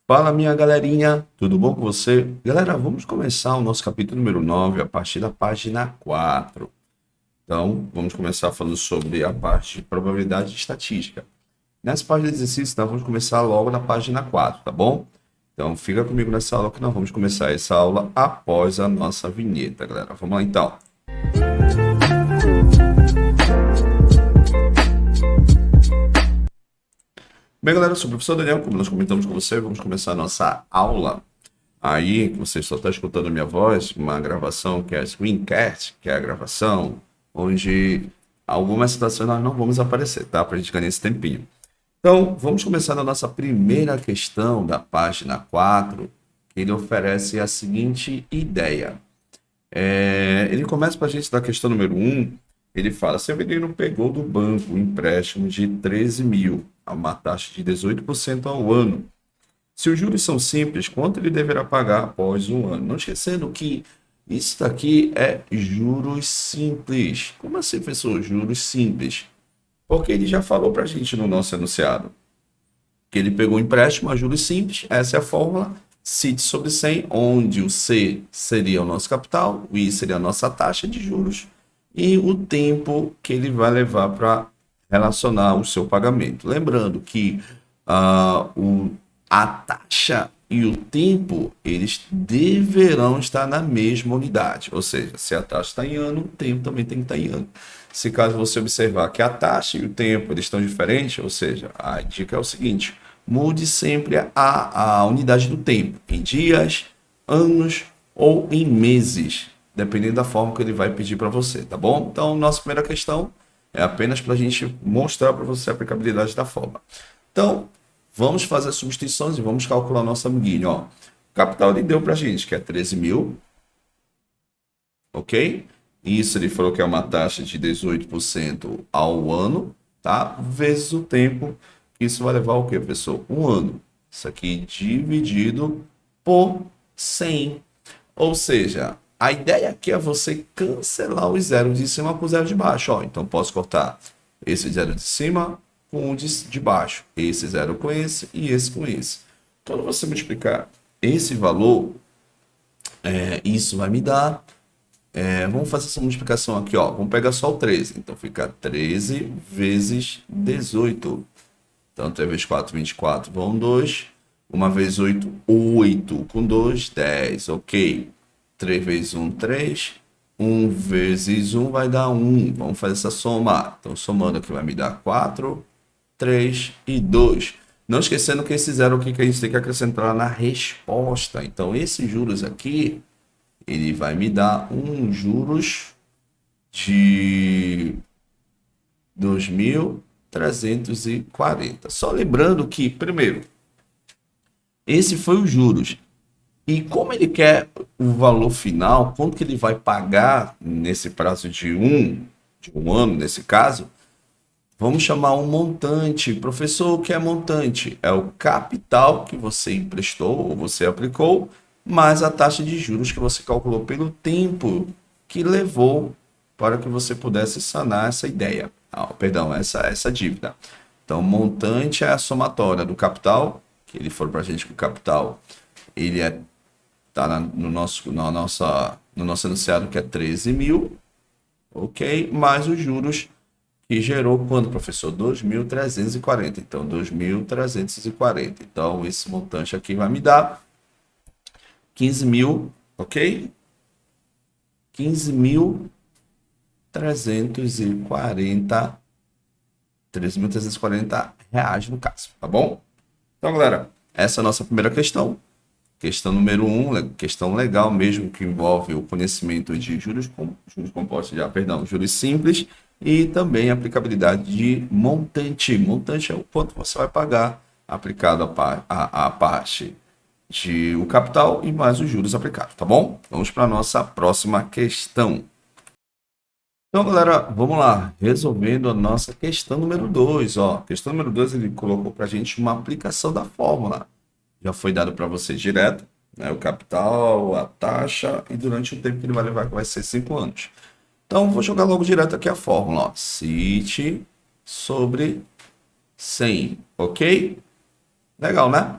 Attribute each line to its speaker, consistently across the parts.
Speaker 1: Fala, minha galerinha, tudo bom com você? Galera, vamos começar o nosso capítulo número 9 a partir da página 4. Então, vamos começar falando sobre a parte de probabilidade e estatística. Nessa página de exercício, nós vamos começar logo na página 4, tá bom? Então, fica comigo nessa aula que nós vamos começar essa aula após a nossa vinheta, galera. Vamos lá, então. Bem, galera, eu sou o professor Daniel, como nós comentamos com você, vamos começar a nossa aula. Aí, você só está escutando a minha voz, uma gravação que é a screencast, que é a gravação, onde algumas situações nós não vamos aparecer, tá? Para a gente ganhar esse tempinho. Então, vamos começar na nossa primeira questão da página 4, que ele oferece a seguinte ideia. Ele começa para a gente da questão número 1, ele fala, Severino pegou do banco um empréstimo de 13 mil, a uma taxa de 18% ao ano. Se os juros são simples, quanto ele deverá pagar após um ano? Não esquecendo que isso daqui é juros simples. Como assim, professor? Juros simples. Porque ele já falou para a gente no nosso enunciado que ele pegou um empréstimo a juros simples. Essa é a fórmula. CIT sobre 100, onde o C seria o nosso capital, o I seria a nossa taxa de juros e o tempo que ele vai levar para relacionar o seu pagamento. Lembrando que a taxa e o tempo, eles deverão estar na mesma unidade. Ou seja, se a taxa está em ano, o tempo também tem que estar em ano. Se caso você observar que a taxa e o tempo eles estão diferentes, ou seja, a dica é o seguinte, mude sempre a unidade do tempo, em dias, anos ou em meses, dependendo da forma que ele vai pedir para você, tá bom? Então, nossa primeira questão é apenas para a gente mostrar para você a aplicabilidade da forma. Então, vamos fazer as substituições e vamos calcular nosso amiguinho. Ó. O capital ele deu para a gente, que é 13 mil. Ok? Isso ele falou que é uma taxa de 18% ao ano, tá? Vezes o tempo. Isso vai levar o quê, professor? Um ano. Isso aqui dividido por 100. Ou seja, a ideia aqui é você cancelar os zeros de cima com o zero de baixo. Ó. Então, posso cortar esse zero de cima com o de baixo. Esse zero com esse e esse com esse. Quando você multiplicar esse valor, isso vai me dar... vamos fazer essa multiplicação aqui, ó. Vamos pegar só o 13. Então, fica 13 vezes 18. Então, 3 vezes 4, 24, vão 2. 1 vezes 8, 8. Com 2, 10. Ok. 3 vezes 1, 3. 1 vezes 1 vai dar 1. Vamos fazer essa soma. Então, somando aqui vai me dar 4, 3 e 2. Não esquecendo que esse zero aqui que a gente tem que acrescentar na resposta. Então, esses juros aqui, ele vai me dar um juros de 2.340. Só lembrando que, primeiro, esse foi os juros. E como ele quer o valor final, quanto que ele vai pagar nesse prazo de um ano, nesse caso, vamos chamar um montante. Professor, o que é montante? É o capital que você emprestou ou você aplicou, mais a taxa de juros que você calculou pelo tempo que levou para que você pudesse sanar essa ideia. Essa dívida. Então, montante é a somatória do capital, que ele falou para a gente que o capital ele tá no nosso enunciado que é 13 mil, ok? Mais os juros que gerou quando, professor? 2.340. Então, 2.340. Então, esse montante aqui vai me dar 15 mil, ok? 15.340, 13.340 reais no caso, tá bom? Então, galera, essa é a nossa primeira questão. Questão número 1, questão legal mesmo, que envolve o conhecimento de juros compostos, juros simples e também a aplicabilidade de montante. Montante é o quanto você vai pagar aplicado a parte de o capital e mais os juros aplicados, tá bom? Vamos para a nossa próxima questão. Então, galera, vamos lá, resolvendo a nossa questão número 2, ó. Questão número 2, ele colocou para a gente uma aplicação da fórmula. Já foi dado para você direto, né? O capital, a taxa e durante o tempo que ele vai levar, que vai ser 5 anos. Então, vou jogar logo direto aqui a fórmula, ó. CIT sobre 100, ok? Legal, né?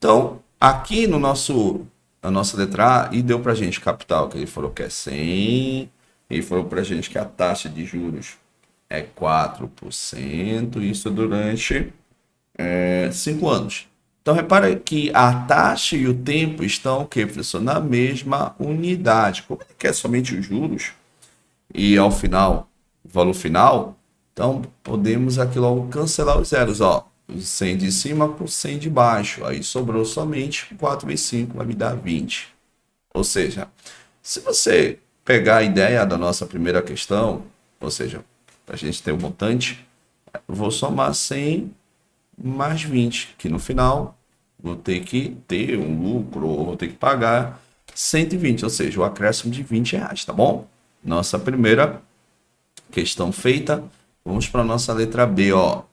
Speaker 1: Então, aqui no na nossa letra A, e deu para a gente capital, que ele falou que é 100, ele falou para a gente que a taxa de juros é 4%, isso durante 5 anos. Então, repara que a taxa e o tempo estão, o quê, professor? Na mesma unidade. Como ele quer somente os juros e ao final, o valor final, então podemos aqui logo cancelar os zeros, ó. Os 100 de cima com 100 de baixo. Aí sobrou somente 4 vezes 5, vai me dar 20. Ou seja, se você pegar a ideia da nossa primeira questão, ou seja, para a gente ter um montante, eu vou somar 100 mais 20, que no final vou ter que ter um lucro, ou vou ter que pagar 120, ou seja, o acréscimo de R$ 20, tá bom? Nossa primeira questão feita. Vamos para a nossa letra B, ó.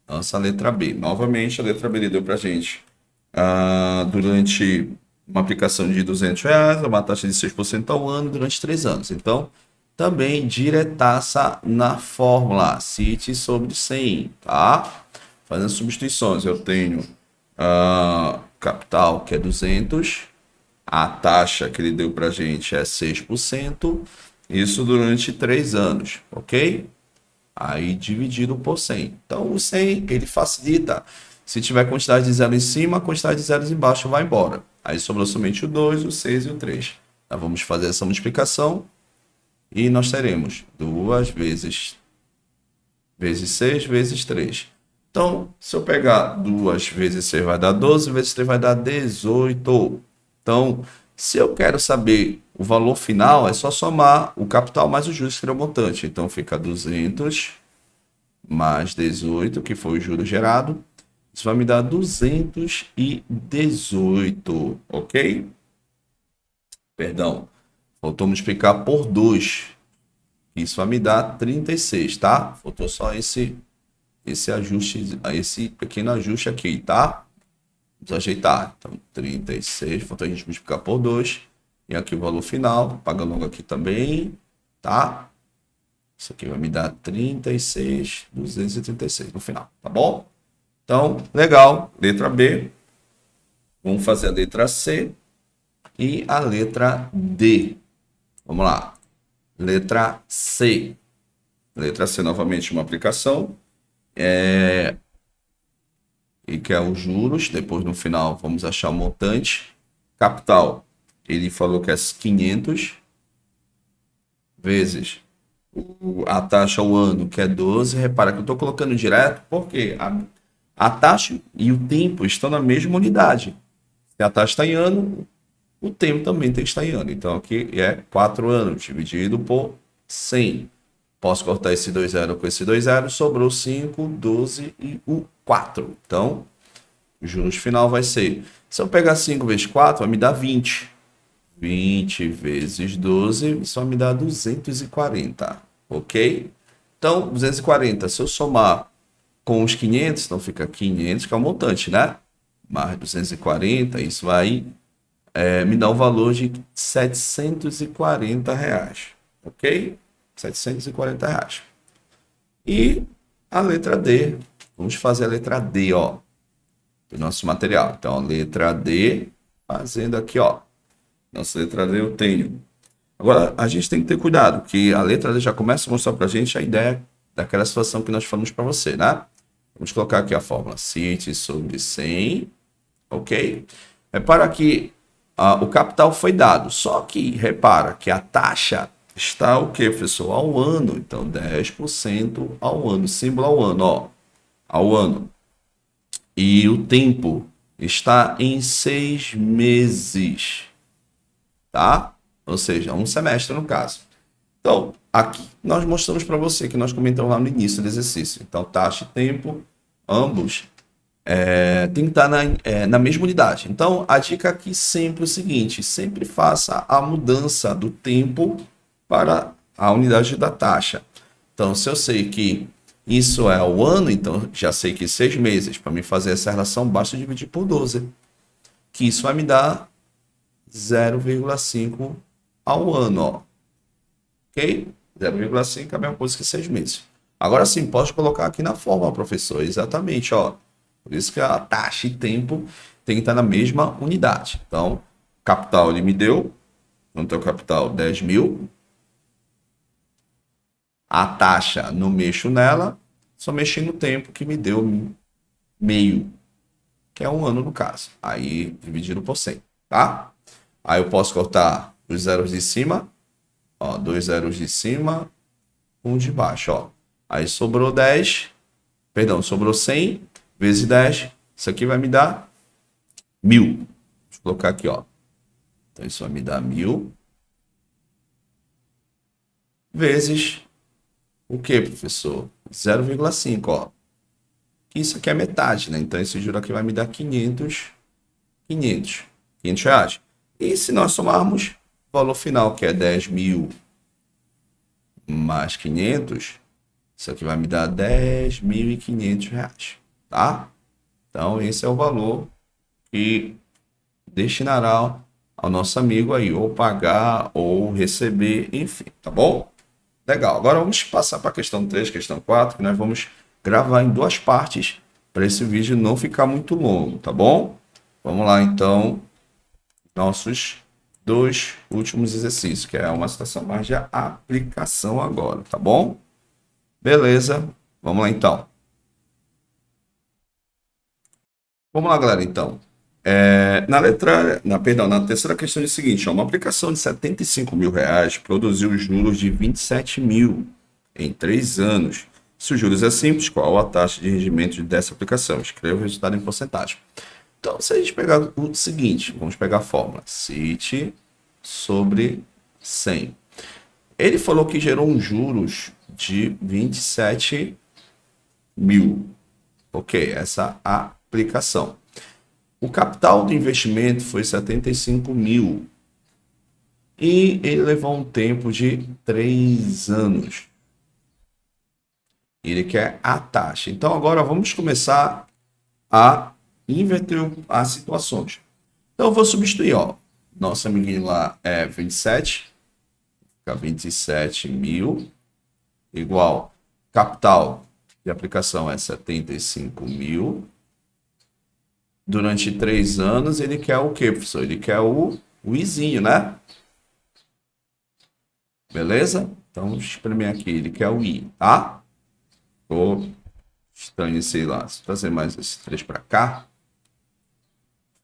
Speaker 1: Nossa letra B. Novamente, a letra B ele deu para gente durante uma aplicação de R$ 200, uma taxa de 6% ao ano durante 3 anos. Então, também diretaça na fórmula, CIT sobre 100, tá? Fazendo substituições, eu tenho capital, que é 200, a taxa que ele deu para gente é 6%, isso durante 3 anos, ok? Aí dividido por 100. Então, o 100, ele facilita. Se tiver quantidade de zero em cima, a quantidade de zeros embaixo vai embora. Aí sobrou somente o 2, o 6 e o 3. Então, vamos fazer essa multiplicação e nós teremos 2 vezes 6 vezes 3. Então, se eu pegar 2 vezes 6 vai dar 12, vezes 3 vai dar 18. Então, se eu quero saber o valor final, é só somar o capital mais o juros, que é o montante. Então, fica 200 mais 18, que foi o juro gerado. Isso vai me dar 218, ok? Perdão, faltou multiplicar por 2. Isso vai me dar 36, tá? Faltou só esse ajuste, esse pequeno ajuste aqui, tá? Vamos ajeitar. Então, 36, faltou a gente multiplicar por 2. E aqui o valor final, pagando logo aqui também, tá? Isso aqui vai me dar 36.236 no final, tá bom? Então, legal, letra B. Vamos fazer a letra C e a letra D. Vamos lá. Letra C. Letra C, novamente, uma aplicação. E que é os juros. Depois, no final, vamos achar o montante. Capital, ele falou que é 500 vezes a taxa ao ano, que é 12. Repara que eu estou colocando direto, porque a taxa e o tempo estão na mesma unidade. Se a taxa está em ano, o tempo também tem que estar em ano. Então, aqui é 4 anos, dividido por 100. Posso cortar esse 2 zero com esse 2 zero, sobrou 5, 12 e o 4. Então, o juros final vai ser, se eu pegar 5 vezes 4, vai me dar 20. 20 vezes 12, isso vai me dar 240, ok? Então, 240, se eu somar com os 500, então fica 500, que é o montante, né? Mais 240, isso vai me dar um valor de R$ 740, ok? R$ 740. E a letra D, vamos fazer a letra D, ó, do nosso material. Então, a letra D, fazendo aqui, ó, nossa letra D eu tenho. Agora, a gente tem que ter cuidado, que a letra D já começa a mostrar pra gente a ideia daquela situação que nós falamos para você, né? Vamos colocar aqui a fórmula CIT sobre 100, ok? Repara que o capital foi dado, só que repara que a taxa está o que, professor? Ao ano. Então, 10% ao ano, símbolo ao ano, ó, ao ano. E o tempo está em 6 meses, tá? Ou seja, um semestre no caso. Então, aqui nós mostramos para você que nós comentamos lá no início do exercício. Então, taxa e tempo, ambos tem que estar na mesma unidade. Então, a dica aqui sempre é o seguinte, sempre faça a mudança do tempo para a unidade da taxa. Então, se eu sei que isso é o ano, então já sei que 6 meses. Para mim fazer essa relação, basta dividir por 12. Que isso vai me dar 0,5 ao ano, ó. Ok? 0,5 é a mesma coisa que 6 meses. Agora sim, pode colocar aqui na fórmula, professor. Exatamente, ó. Por isso que a taxa e tempo tem que estar na mesma unidade. Então, capital ele me deu, quanto é o capital? 10 mil. A taxa, não mexo nela, só mexi no tempo que me deu meio, que é 1 ano no caso. Aí, dividido por 100, tá? Aí eu posso cortar os zeros de cima, ó, 2 zeros de cima, um de baixo, ó. Aí sobrou 10, perdão, sobrou 100 vezes 10, isso aqui vai me dar 1000. Deixa eu colocar aqui, ó. Então isso vai me dar 1000 vezes o que, professor? 0,5, ó. Isso aqui é metade, né? Então esse juro aqui vai me dar 500 reais. E se nós somarmos o valor final, que é 10 mil mais 500, isso aqui vai me dar 10.500 reais, tá? Então esse é o valor que destinará ao nosso amigo aí, ou pagar, ou receber, enfim, tá bom? Legal. Agora vamos passar para a questão 3, questão 4, que nós vamos gravar em duas partes para esse vídeo não ficar muito longo, tá bom? Vamos lá, então, nossos dois últimos exercícios, que é uma situação mais de aplicação agora, tá bom? Beleza. Vamos lá, então. Vamos lá, galera, então. Na terceira questão é o seguinte, ó, uma aplicação de 75 mil reais produziu juros de 27 mil em 3 anos. Se os juros é simples, qual a taxa de rendimento dessa aplicação? Escreva o resultado em porcentagem. Então, se a gente pegar o seguinte, vamos pegar a fórmula. CIT sobre 100. Ele falou que gerou um juros de 27 mil. Ok, essa aplicação. O capital do investimento foi 75 mil. E ele levou um tempo de 3 anos. Ele quer a taxa. Então agora vamos começar a inverter as situações. Então eu vou substituir, ó. Nosso amiguinho lá é 27. Fica 27 mil. Igual capital de aplicação é 75 mil. Durante 3 anos, ele quer o quê, professor? Ele quer o izinho, né? Beleza? Então, vamos espremer aqui. Ele quer o i, tá? Ficou estranho, sei lá. Se trazer mais esse 3 para cá,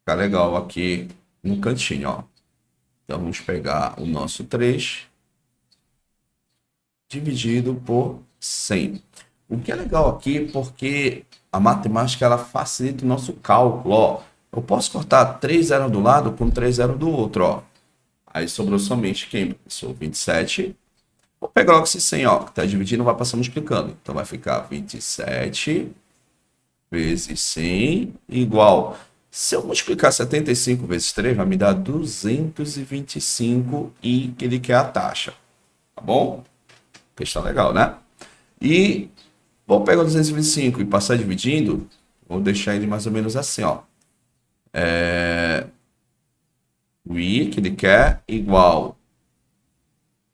Speaker 1: fica legal aqui no cantinho, ó. Então, vamos pegar o nosso 3 dividido por 100. O que é legal aqui, porque a matemática ela facilita o nosso cálculo, ó. Eu posso cortar 3 zeros do lado com 3 zeros do outro, ó. Aí sobrou somente quem, professor? 27. Vou pegar logo esse 100, ó, que está dividindo, vai passar multiplicando. Então vai ficar 27 vezes 100 igual. Se eu multiplicar 75 vezes 3, vai me dar 225 e que ele quer a taxa. Tá bom? Questão legal, né? E vou pegar o 225 e passar dividindo, vou deixar ele mais ou menos assim, ó. O i que ele quer igual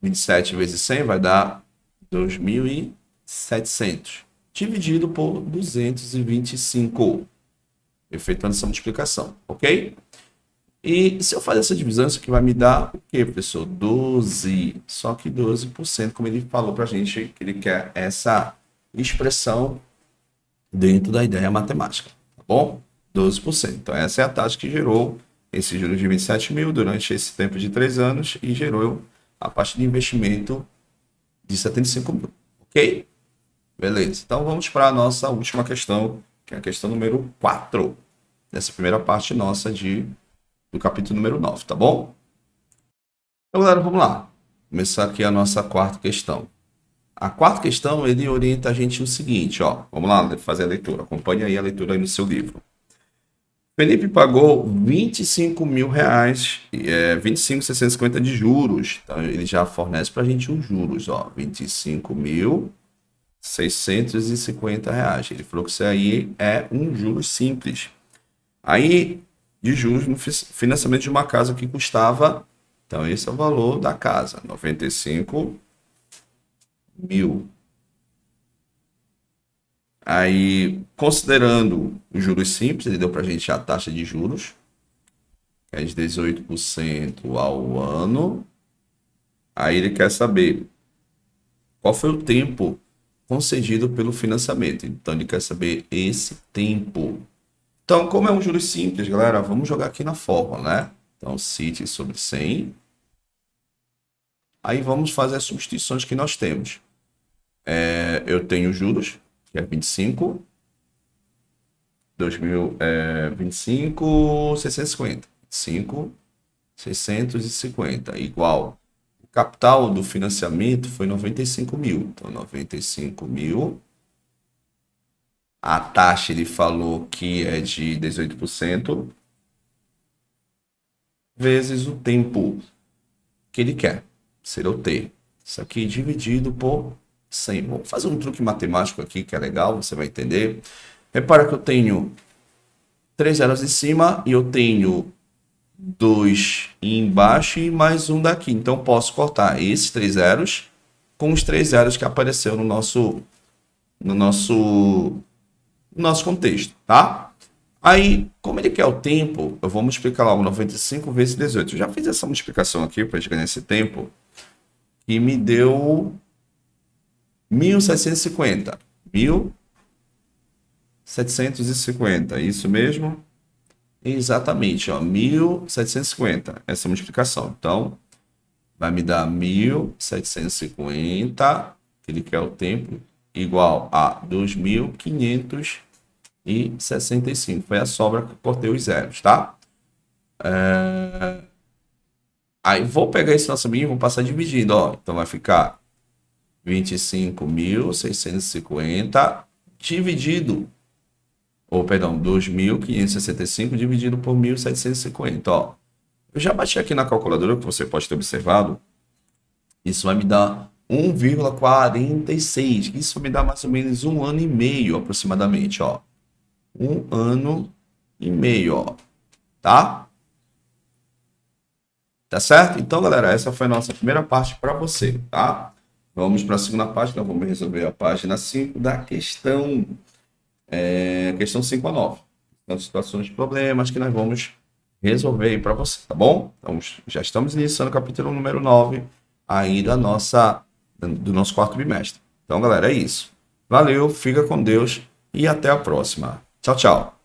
Speaker 1: 27 vezes 100 vai dar 2.700 dividido por 225, efetuando essa multiplicação, ok? E se eu fazer essa divisão, isso aqui vai me dar o quê, professor? 12, só que 12%, como ele falou para a gente, que ele quer essa expressão dentro da ideia matemática, tá bom? 12%. Então, essa é a taxa que gerou esse juros de 27 mil durante esse tempo de 3 anos e gerou a parte de investimento de 75 mil, ok? Beleza. Então, vamos para a nossa última questão, que é a questão número 4, dessa primeira parte nossa do capítulo número 9, tá bom? Então, galera, vamos lá. Começar aqui a nossa quarta questão. A quarta questão, ele orienta a gente o seguinte, ó. Vamos lá fazer a leitura. Acompanhe aí a leitura aí no seu livro. Felipe pagou 25 mil reais, 25.650 de juros. Então, ele já fornece para a gente os juros, ó. 25.650 reais. Ele falou que isso aí é um juros simples. Aí, de juros no financiamento de uma casa que custava, então esse é o valor da casa, 95 mil. Aí, considerando os juros simples, ele deu para a gente a taxa de juros, que é de 18% ao ano. Aí ele quer saber qual foi o tempo concedido pelo financiamento. Então, ele quer saber esse tempo. Então, como é um juros simples, galera, vamos jogar aqui na fórmula, né? Então, CIT sobre 100. Aí vamos fazer as substituições que nós temos. Eu tenho juros, que é 25, 2025, 650. 5, 650, igual. O capital do financiamento foi 95 mil. Então, 95 mil. A taxa ele falou que é de 18% vezes o tempo que ele quer. Será o T. Isso aqui dividido por 100. Vamos fazer um truque matemático aqui que é legal, você vai entender. Repara que eu tenho 3 zeros em cima e eu tenho 2 embaixo e mais um daqui. Então, posso cortar esses 3 zeros com os 3 zeros que apareceu no nosso contexto, tá? Aí, como ele quer o tempo, eu vou multiplicar logo 95 vezes 18. Eu já fiz essa multiplicação aqui para a gente ganhar esse tempo e me deu 1750. 1750, isso mesmo? Exatamente, ó, 1750, essa multiplicação. Então, vai me dar 1750, que ele quer o tempo, igual a 2565. Foi a sobra que eu cortei os zeros, tá? Aí vou pegar esse nosso mínimo e vou passar dividindo, ó. Então vai ficar 25.650 dividido, ou perdão, 2.565 dividido por 1.750, ó. Eu já bati aqui na calculadora, que você pode ter observado. Isso vai me dar 1,46. Isso me dá mais ou menos 1 ano e meio aproximadamente, ó. 1 ano e meio, ó. Tá? Tá certo? Então, galera, essa foi a nossa primeira parte para você, tá? Vamos para a segunda parte, nós vamos resolver a página 5 da questão 5 a 9. São situações de problemas que nós vamos resolver aí para você, tá bom? Então, já estamos iniciando o capítulo número 9 aí do nosso quarto bimestre. Então, galera, é isso. Valeu, fica com Deus e até a próxima. Tchau, tchau.